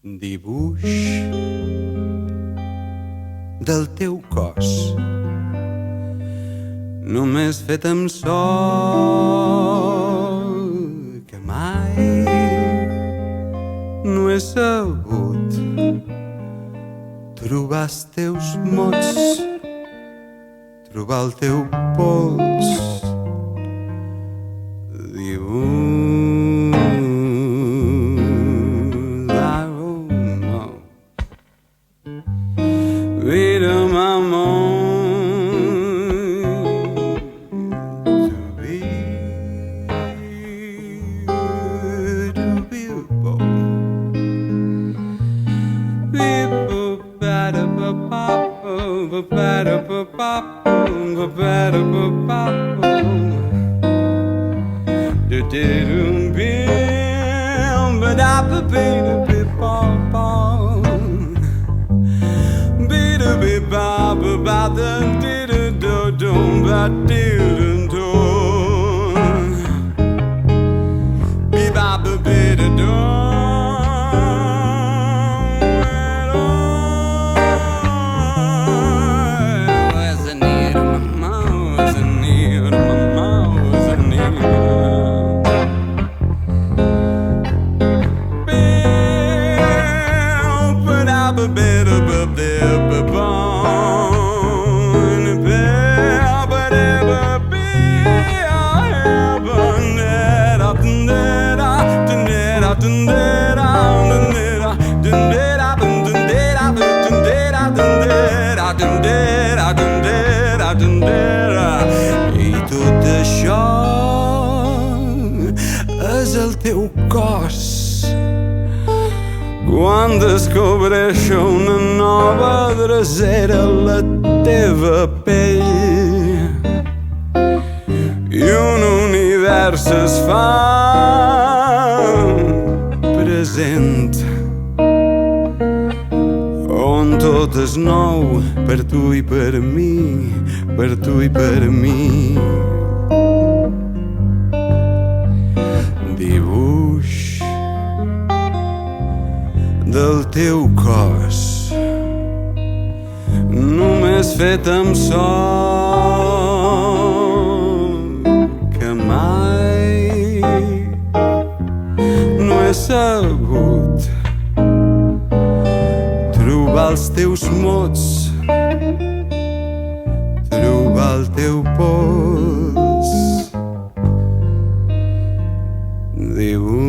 Dibuix del teu cos, només fet amb sol, que mai no he sabut trobar els teus mots, trobar el teu pols. I tot això és el teu cos. Quan descobreixo una nova drecera a la teva pell i un univers es fa present on tot és nou per tu i per mi, per tu i per mi. Dibuix del teu cos, només fet amb sol, que mai no he sabut trobar els teus mots, trobar el teu pols. Dibuix